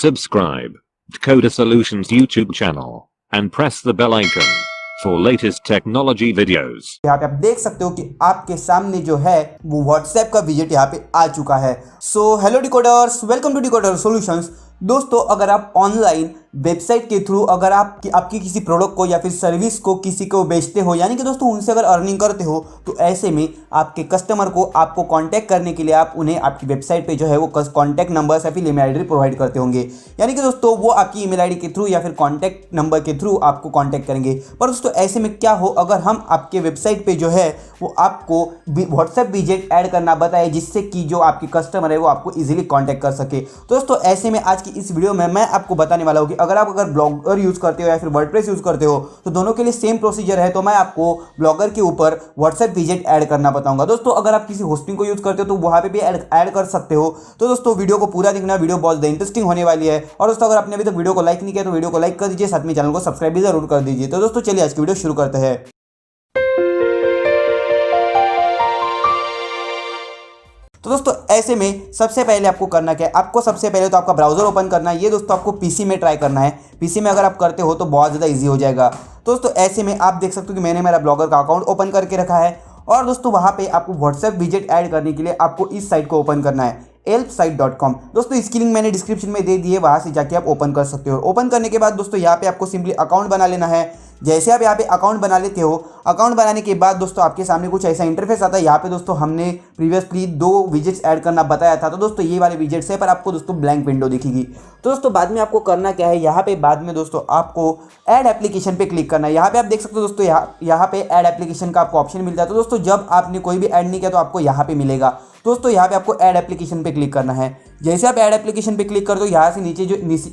Subscribe to Coda Solutions YouTube channel and press the bell icon for latest technology videos। यहाँ पे आप देख सकते हो कि आपके सामने जो है वो व्हाट्सएप का विजेट यहाँ पे आ चुका है। So hello decoders, welcome to Decoder Solutions. दोस्तों, अगर आप ऑनलाइन वेबसाइट के थ्रू अगर आपकी किसी प्रोडक्ट को या फिर सर्विस को किसी को बेचते हो, यानी कि दोस्तों उनसे अगर अर्निंग करते हो, तो ऐसे में आपके कस्टमर को आपको कांटेक्ट करने के लिए आप उन्हें आपकी वेबसाइट पे जो है वो कांटेक्ट नंबर या फिर ईमेल आईडी प्रोवाइड करते होंगे। यानी कि दोस्तों वो आपकी ईमेल आईडी के थ्रू या फिर कॉन्टैक्ट नंबर के थ्रू आपको कॉन्टैक्ट करेंगे। पर दोस्तों ऐसे में क्या हो अगर हम आपके वेबसाइट पर जो है वो आपको व्हाट्सएप विजेट ऐड करना बताए, जिससे कि जो आपके कस्टमर है वो आपको ईजिली कॉन्टैक्ट कर सके। तो दोस्तों ऐसे में आज की इस वीडियो में मैं आपको बताने वाला हूँ कि अगर ब्लॉगर यूज करते हो या फिर वर्डप्रेस यूज करते हो तो दोनों के लिए सेम प्रोसीजर है। तो मैं आपको ब्लॉगर के ऊपर व्हाट्सएप विजेट ऐड करना बताऊंगा। दोस्तों अगर आप किसी होस्टिंग को यूज करते हो तो वहां पे भी ऐड कर सकते हो। तो दोस्तों वीडियो को पूरा देखना, वीडियो बहुत ज़्यादा इंटरेस्टिंग होने वाली है। और दोस्तों अगर आपने अभी तक वीडियो को लाइक नहीं किया तो वीडियो को लाइक कर दीजिए, साथ में चैनल को सब्सक्राइब भी जरूर कर दीजिए। तो दोस्तों चलिए आज की वीडियो शुरू करते हैं। तो दोस्तों ऐसे में सबसे पहले आपको करना क्या है, आपको सबसे पहले तो आपका ब्राउजर ओपन करना है। ये दोस्तों आपको पीसी में ट्राई करना है। पीसी में अगर आप करते हो तो बहुत ज़्यादा इजी हो जाएगा। तो दोस्तों ऐसे में आप देख सकते हो कि मैंने मेरा ब्लॉगर का अकाउंट ओपन करके रखा है। और दोस्तों वहाँ पे आपको व्हाट्सएप विजेट ऐड करने के लिए आपको इस साइट को ओपन करना है, helpsite.com। दोस्तों इसकी लिंक मैंने डिस्क्रिप्शन में दे दी है, वहाँ से जाके आप ओपन कर सकते हो। ओपन करने के बाद दोस्तों यहाँ पे आपको सिंपली अकाउंट बना लेना है। जैसे आप यहाँ पे अकाउंट बना लेते हो, अकाउंट बनाने के बाद दोस्तों आपके सामने कुछ ऐसा इंटरफेस आता है। यहाँ पे दोस्तों हमने प्रीवियसली 2 विजेट्स ऐड करना बताया था। तो दोस्तों ये वाले विजेट्स है, पर आपको दोस्तों ब्लैंक विंडो दिखेगी। तो दोस्तों बाद में आपको करना क्या है, यहाँ पे बाद में दोस्तों आपको ऐड एप्लीकेशन पे क्लिक करना है। यहाँ पे आप देख सकते हो दोस्तों यहाँ पे ऐड एप्लीकेशन का आपको ऑप्शन मिलता है। तो दोस्तों जब आपने कोई भी ऐड नहीं किया तो आपको यहाँ पे मिलेगा। दोस्तों यहाँ पे आपको ऐड एप्लीकेशन पे क्लिक करना है। जैसे आप ऐड एप्लीकेशन पे क्लिक कर दो, यहाँ से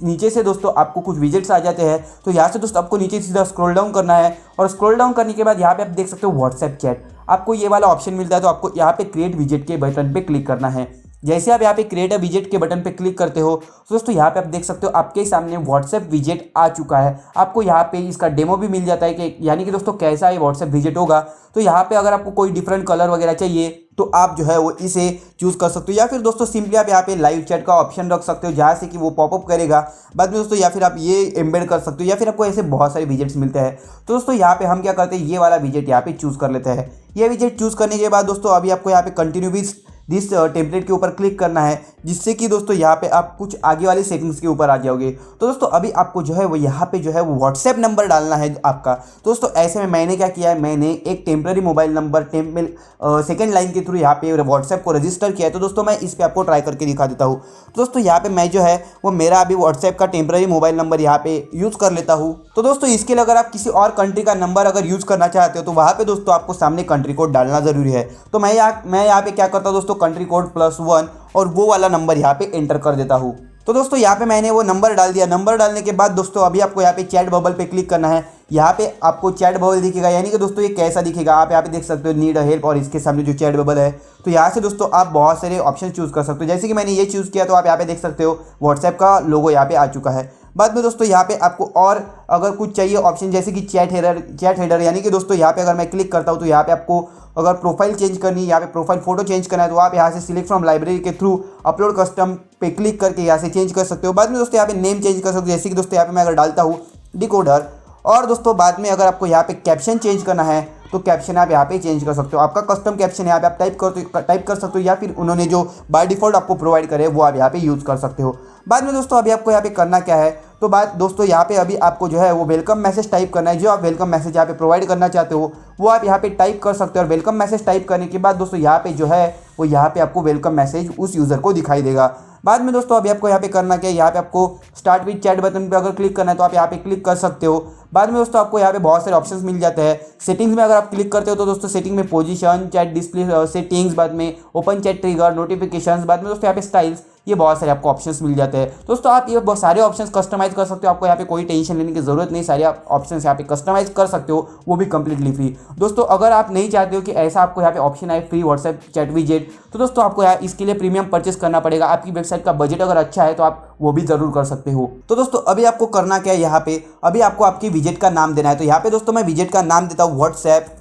नीचे से दोस्तों आपको कुछ विजेट्स आ जाते हैं। तो यहाँ से दोस्तों आपको नीचे सीधा स्क्रॉल डाउन करना है। और स्क्रॉल डाउन करने के बाद यहाँ पे आप देख सकते हो व्हाट्सएप चैट, आपको ये वाला ऑप्शन मिलता है। तो आपको यहाँ पे क्रिएट विजेट के बटन पे क्लिक करना है। जैसे आप यहाँ पे क्रिएट अ विजेट के बटन पे क्लिक करते हो तो दोस्तों यहाँ पे आप देख सकते हो आपके सामने व्हाट्सएप विजेट आ चूका है। आपको यहाँ पे इसका डेमो भी मिल जाता है कि यानी कि दोस्तों कैसा ये व्हाट्सएप विजेट होगा। तो यहाँ पे अगर आपको कोई डिफरेंट कलर वगैरह चाहिए तो आप जो है वो इसे चूज़ कर सकते हो, या फिर दोस्तों सिंपली आप यहाँ पे लाइव चैट का ऑप्शन रख सकते हो जहाँ से कि वो पॉपअप करेगा बाद में दोस्तों, या फिर आप ये एम्बेड कर सकते हो, या फिर आपको ऐसे बहुत सारे विजेट्स मिलते हैं। तो दोस्तों यहाँ पे हम क्या करते हैं, ये वाला विजेट यहाँ पे चूज़ कर लेते हैं। ये विजेट चूज़ करने के बाद दोस्तों अभी आपको यहाँ पे कंटिन्यू विद दिस टेम्पलेट के ऊपर क्लिक करना है, जिससे कि दोस्तों यहाँ पे आप कुछ आगे वाली सेटिंग्स के ऊपर आ जाओगे। तो दोस्तों अभी आपको जो है वो यहाँ पे जो है वो व्हाट्सएप नंबर डालना है आपका। तो दोस्तों ऐसे में मैंने क्या किया है, मैंने एक temporary mobile number second line के थ्रू यहाँ पे व्हाट्सएप को रजिस्टर किया है। तो दोस्तों मैं इस पर आपको ट्राई करके दिखा देता हूँ। तो दोस्तों यहाँ पे मैं जो है वो मेरा अभी व्हाट्सएप का टेम्पररी मोबाइल नंबर यहाँ पे यूज़ कर लेता हूँ। तो दोस्तों इसके लिए अगर आप किसी और कंट्री का नंबर अगर यूज़ करना चाहते हो तो वहाँ पे दोस्तों आपको सामने कंट्री कोड डालना ज़रूरी है। तो मैं यहाँ पे क्या करता हूँ दोस्तों, कंट्री कोड +1 और वो वाला नंबर यहाँ पे एंटर कर देता हूँ। तो दोस्तों यहाँ पे मैंने वो नंबर डाल दिया। नंबर डालने के बाद दोस्तों अभी आपको यहाँ पे चैट बबल पे क्लिक करना है। यहाँ पे आपको चैट बबल दिखेगा, यानी कि दोस्तों ये कैसा दिखेगा आप यहाँ पे देख सकते हो, नीड अ हेल्प, और इसके सामने जो चैट बबल है। तो यहाँ से दोस्तों आप बहुत सारे ऑप्शन चूज़ कर सकते हो। जैसे कि मैंने ये चूज़ किया तो आप यहाँ पे देख सकते हो व्हाट्सएप का लोगो यहाँ पे आ चुका है। बाद में दोस्तों यहाँ पे आपको और अगर कुछ चाहिए ऑप्शन, जैसे कि चैट हेडर, यानी कि दोस्तों यहाँ पे अगर मैं क्लिक करता हूँ तो यहाँ पे आपको अगर प्रोफाइल चेंज करनी है, यहाँ पे प्रोफाइल फोटो चेंज करना है, तो आप यहाँ से सिलेक्ट फ्रॉम लाइब्रेरी के थ्रू अपलोड कस्टम पे क्लिक करके यहाँ से चेंज कर सकते हो। बाद में दोस्तों यहाँ पे नेम चेंज कर सकते हो, जैसे कि दोस्तों यहाँ पे मैं अगर डालता हूँ डिकोडर। और दोस्तों बाद में अगर आपको यहाँ पे कैप्शन चेंज करना है तो कैप्शन आप यहाँ पे चेंज कर सकते हो। आपका कस्टम कैप्शन यहाँ पे आप टाइप कर सकते हो, या फिर उन्होंने जो बाय डिफ़ॉल्ट आपको प्रोवाइड करे वो आप यहाँ पे यूज़ कर सकते हो। बाद में दोस्तों अभी आपको यहाँ पे करना क्या है, तो बात दोस्तों यहाँ पे अभी आपको जो है वो वेलकम मैसेज टाइप करना है। जो आप वेलकम मैसेज यहाँ पे प्रोवाइड करना चाहते हो वो आप यहाँ पे टाइप कर सकते हो। और वेलकम मैसेज टाइप करने के बाद दोस्तों यहाँ पे जो है वो यहाँ पे आपको वेलकम मैसेज उस यूज़र को दिखाई देगा। बाद में दोस्तों अभी आपको यहाँ पे करना क्या है, यहाँ पे आपको स्टार्ट विद चैट बटन पे अगर क्लिक करना है तो आप यहाँ पे क्लिक कर सकते हो। बाद में दोस्तों आपको यहाँ पे बहुत सारे ऑप्शंस मिल जाते हैं। सेटिंग्स में अगर आप क्लिक करते हो तो दोस्तों सेटिंग में पोजीशन, चैट डिस्प्ले सेटिंग्स, बाद में ओपन चैट ट्रिगर, नोटिफिकेशंस, बाद में दोस्तों यहाँ पे स्टाइल्स, ये बहुत सारे आपको ऑप्शंस मिल जाते हैं। दोस्तों आप ये बहुत सारे ऑप्शंस कस्टमाइज़ कर सकते हो। आपको यहाँ पे कोई टेंशन लेने की ज़रूरत नहीं, सारे आप ऑप्शंस यहाँ पे कस्टमाइज़ कर सकते हो, वो भी कंप्लीटली फ्री। दोस्तों अगर आप नहीं चाहते हो कि ऐसा आपको यहाँ पे ऑप्शन आए फ्री व्हाट्सएप चैट विजेट, तो दोस्तों आपको यहाँ इसके लिए प्रीमियम परचेस करना पड़ेगा। आपकी वेबसाइट का बजट अगर अच्छा है तो आप वो भी ज़रूर कर सकते हो। तो दोस्तों अभी आपको करना क्या है, यहाँ पे अभी आपको आपकी विजेट का नाम देना है। तो यहाँ पे दोस्तों मैं विजेट का नाम देता हूँ व्हाट्सएप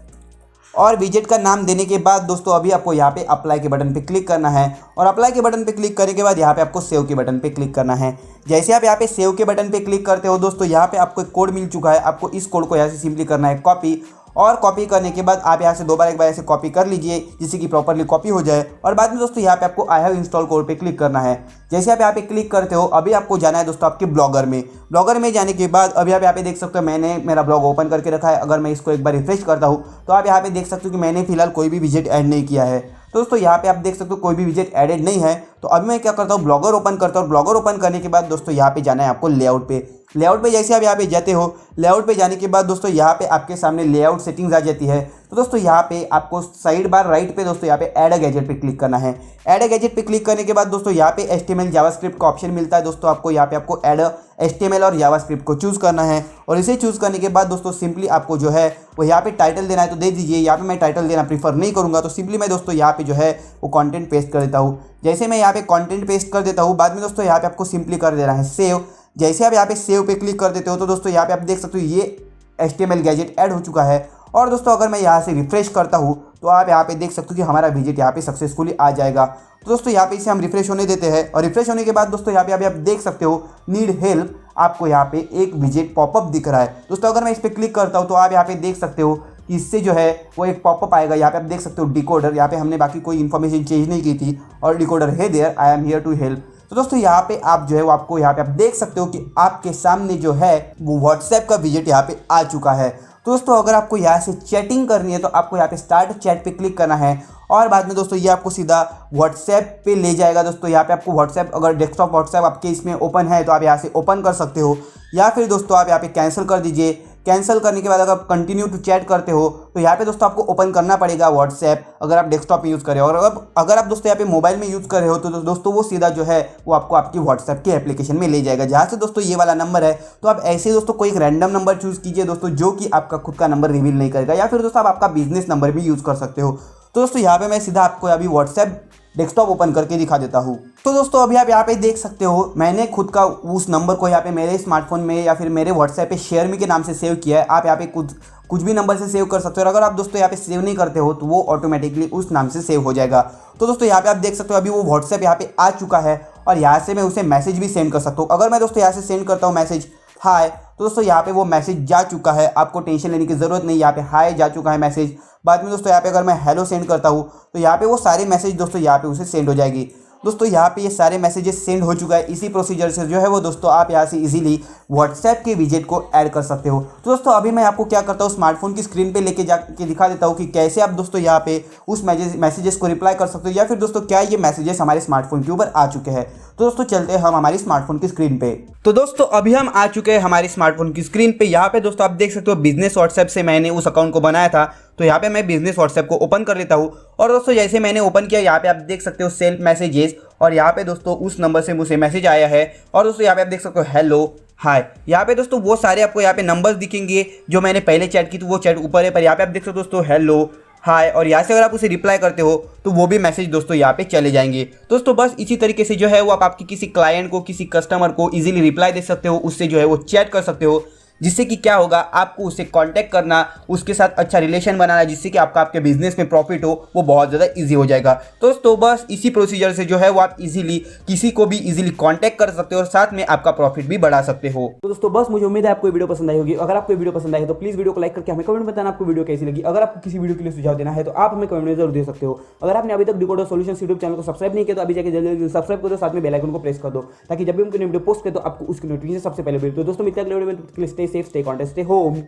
और विजेट का नाम देने के बाद दोस्तों अभी आपको यहाँ पे अप्लाई के बटन पे क्लिक करना है और अप्लाई के बटन पे क्लिक करने के बाद यहाँ पे आपको सेव के बटन पे क्लिक करना है। जैसे आप यहाँ पे सेव के बटन पे क्लिक करते हो दोस्तों यहाँ पे आपको एक कोड मिल चुका है। आपको इस कोड को यहाँ से सिंपली करना है कॉपी, और कॉपी करने के बाद आप यहाँ से एक बार ऐसे कॉपी कर लीजिए जिससे कि प्रॉपरली कॉपी हो जाए। और बाद में दोस्तों यहाँ पे आपको आई हैव इंस्टॉल कोड पे क्लिक करना है। जैसे आप यहाँ पे क्लिक करते हो अभी आपको जाना है दोस्तों आपके ब्लॉगर में। ब्लॉगर में जाने के बाद अभी आप यहाँ पे देख सकते हो मैंने मेरा ब्लॉग ओपन करके रखा है। अगर मैं इसको एक बार रिफ्रेश करता हूँ तो आप यहाँ पे देख सकते हो कि मैंने फिलहाल कोई भी विजेट ऐड नहीं किया है। तो दोस्तों यहाँ पे आप देख सकते हो कोई भी विजेट एडेड नहीं है। तो अभी मैं क्या करता हूँ, ब्लॉगर ओपन करता हूँ। ब्लॉगर ओपन करने के बाद दोस्तों यहाँ पे जाना है आपको लेआउट पे। लेआउट पे जैसे आप यहाँ पे जाते हो, लेआउट पे जाने के बाद दोस्तों यहाँ पे आपके सामने लेआउट सेटिंग्स आ जाती है। तो दोस्तों यहाँ पे आपको साइड बार राइट पे दोस्तों यहाँ पे ऐड अ गैजेट पे क्लिक करना है। ऐड अ गैजेट पे क्लिक करने के बाद दोस्तों यहाँ पे HTML जावास्क्रिप्ट का ऑप्शन मिलता है। दोस्तों आपको यहाँ पे आपको ऐड HTML और जावास्क्रिप्ट को चूज़ करना है और इसे चूज़ करने के बाद दोस्तों सिंपली आपको जो है वो यहाँ पे टाइटल देना है तो दे दीजिए। यहाँ पे मैं टाइटल देना प्रीफर नहीं करूँगा, तो सिंपली मैं दोस्तों यहाँ पे जो है वो कंटेंट पेस्ट कर देता हूँ। जैसे मैं यहाँ पे कंटेंट पेस्ट कर देता हूँ बाद में दोस्तों यहाँ पे आपको सिंपली कर देना है सेव। जैसे आप यहाँ पे सेव पे क्लिक कर देते हो तो दोस्तों यहाँ पे आप देख सकते हो ये HTML गैजेट ऐड हो चुका है। और दोस्तों अगर मैं यहाँ से रिफ्रेश करता हूँ तो आप यहाँ पे देख सकते हो कि हमारा विजेट यहाँ पे सक्सेसफुली आ जाएगा। तो दोस्तों यहाँ पे इसे हम रिफ्रेश होने देते हैं और रिफ्रेश होने के बाद दोस्तों यहाँ पे अभी आप देख सकते हो नीड हेल्प, आपको यहाँ पे एक विजेट पॉपअप दिख रहा है। दोस्तों अगर मैं इस पर क्लिक करता हूँ तो आप यहाँ पे देख सकते हो कि इससे जो है वो एक पॉपअप आएगा। यहाँ पे आप देख सकते हो डिकोडर, यहाँ पे हमने बाकी कोई इन्फॉर्मेशन चेंज नहीं की थी और डिकोडर है there, I am here to help. तो दोस्तों यहाँ पे आप जो है वो आपको यहाँ पे आप देख सकते हो कि आपके सामने जो है वो व्हाट्सएप का विजेट यहाँ पे आ चुका है। तो दोस्तों अगर आपको यहाँ से चैटिंग करनी है तो आपको यहाँ पे स्टार्ट चैट पे क्लिक करना है और बाद में दोस्तों ये आपको सीधा व्हाट्सएप पे ले जाएगा। दोस्तों यहाँ पे आपको व्हाट्सएप, अगर डेस्कटॉप व्हाट्सएप आपके इसमें ओपन है तो आप यहाँ से ओपन कर सकते हो, या फिर दोस्तों आप यहाँ पे कैंसिल कर दीजिए। कैंसिल करने के बाद अगर आप कंटिन्यू टू चैट करते हो तो यहाँ पे दोस्तों आपको ओपन करना पड़ेगा व्हाट्सएप अगर आप डेस्कटॉप में यूज़ कर रहे हो। और अगर आप दोस्तों यहाँ पे मोबाइल में यूज़ कर रहे हो तो दोस्तों वो सीधा जो है वो आपको आपकी व्हाट्सएप के एप्लीकेशन में ले जाएगा, जहाँ से दोस्तों ये वाला नंबर है। तो आप ऐसे दोस्तों कोई एक रैंडम नंबर चूज़ कीजिए दोस्तों जो कि आपका खुद का नंबर रिवील नहीं करेगा, या फिर दोस्तों आप आपका बिजनेस नंबर भी यूज़ कर सकते हो। तो दोस्तों यहाँ पे मैं सीधा आपको अभी व्हाट्सएप डेस्कटॉप ओपन करके दिखा देता हूँ। तो दोस्तों अभी आप यहाँ पे देख सकते हो मैंने खुद का उस नंबर को यहाँ पे मेरे स्मार्टफोन में या फिर मेरे व्हाट्सएप पे शेयर मी के नाम से सेव किया है। आप यहाँ पे कुछ भी नंबर से सेव कर सकते हो और अगर आप दोस्तों यहाँ पे सेव नहीं करते हो तो वो ऑटोमेटिकली उस नाम से सेव हो जाएगा। तो दोस्तों यहाँ पे आप देख सकते हो अभी वो व्हाट्सएप यहाँ पे आ चुका है और यहाँ से मैं उसे मैसेज भी सेंड कर सकता हूँ। अगर मैं दोस्तों यहाँ से सेंड करता हूँ मैसेज हाय, तो दोस्तों यहाँ पे वो मैसेज जा चुका है, आपको टेंशन लेने की ज़रूरत नहीं। यहाँ पे हाय जा चुका है मैसेज। बाद में दोस्तों यहाँ पे अगर मैं हेलो सेंड करता हूँ तो यहाँ पे वो सारे मैसेज दोस्तों यहाँ पे उसे सेंड हो जाएगी। दोस्तों यहाँ पे ये सारे मैसेजेस सेंड हो चुका है। इसी प्रोसीजर से जो है वो दोस्तों आप यहाँ से इजीली व्हाट्सएप के विजेट को ऐड कर सकते हो। तो दोस्तों अभी मैं आपको क्या करता हूँ, स्मार्टफोन की स्क्रीन पे लेके जाके दिखा देता हूँ कि कैसे आप दोस्तों यहाँ पे उस मैसेजेस को रिप्लाई कर सकते हो, या फिर दोस्तों क्या ये मैसेजेस हमारे स्मार्टफोन के ऊपर आ चुके हैं। तो दोस्तों चलते हैं हम हमारी स्मार्टफोन की स्क्रीन पे। तो दोस्तों अभी हम आ चुके हैं हमारी स्मार्टफोन की स्क्रीन पे। यहाँ पे दोस्तों आप देख सकते हो बिजनेस व्हाट्सएप से मैंने उस अकाउंट को बनाया था। तो यहाँ पे मैं बिजनेस व्हाट्सएप को ओपन कर लेता हूँ और दोस्तों जैसे मैंने ओपन किया यहाँ पे आप देख सकते हो सेल्फ मैसेजेस, और यहाँ पे दोस्तों उस नंबर से मुझे मैसेज आया है। और दोस्तों यहाँ पे आप देख सकते हो हेलो हाय। यहाँ पे दोस्तों वो सारे आपको यहाँ पे नंबर्स दिखेंगे जो मैंने पहले चैट की थी, वो चैट ऊपर है, पर यहाँ पे आप देख सकते हो दोस्तों हेलो हाय, और यहाँ से अगर आप उसे रिप्लाई करते हो तो वो भी मैसेज दोस्तों यहाँ पे चले जाएंगे। दोस्तों बस इसी तरीके से जो है वो आप आपकी किसी क्लाइंट को, किसी कस्टमर को इजीली रिप्लाई दे सकते हो, उससे जो है वो चैट कर सकते हो, जिससे कि क्या होगा आपको उससे कांटेक्ट करना, उसके साथ अच्छा रिलेशन बनाना, जिससे कि आपके बिजनेस में प्रॉफिट हो, वो बहुत ज़्यादा इजी हो जाएगा। दोस्तों बस इसी प्रोसीजर से जो है वो आप इजीली किसी को भी इजीली कांटेक्ट कर सकते हो और साथ में आपका प्रॉफिट भी बढ़ा सकते हो। तो दोस्तों बस मुझे उम्मीद है आपको वीडियो पसंद आई होगी। अगर आपको वीडियो पसंद आई है तो प्लीज़ वीडियो को लाइक करके हमें कमेंट में बताना आपको वीडियो कैसी लगी। अगर आपको किसी वीडियो के लिए सुझाव देना है तो आप हमें कमेंट में जरूर दे सकते हो। अगर आपने अभी तक डिकोडर सॉल्यूशंस यूट्यूब चैनल को सब्सक्राइब नहीं किया तो अभी जाकर जल्दी सब्सक्राइब करो, साथ में बेल आइकन को प्रेस कर दो ताकि जब भी हम कोई वीडियो पोस्ट करें तो आपको उसकी नोटिफिकेशन सबसे पहले मिले। तो दोस्तों मिलते हैं अगले वीडियो में, stay safe, stay contest, stay home.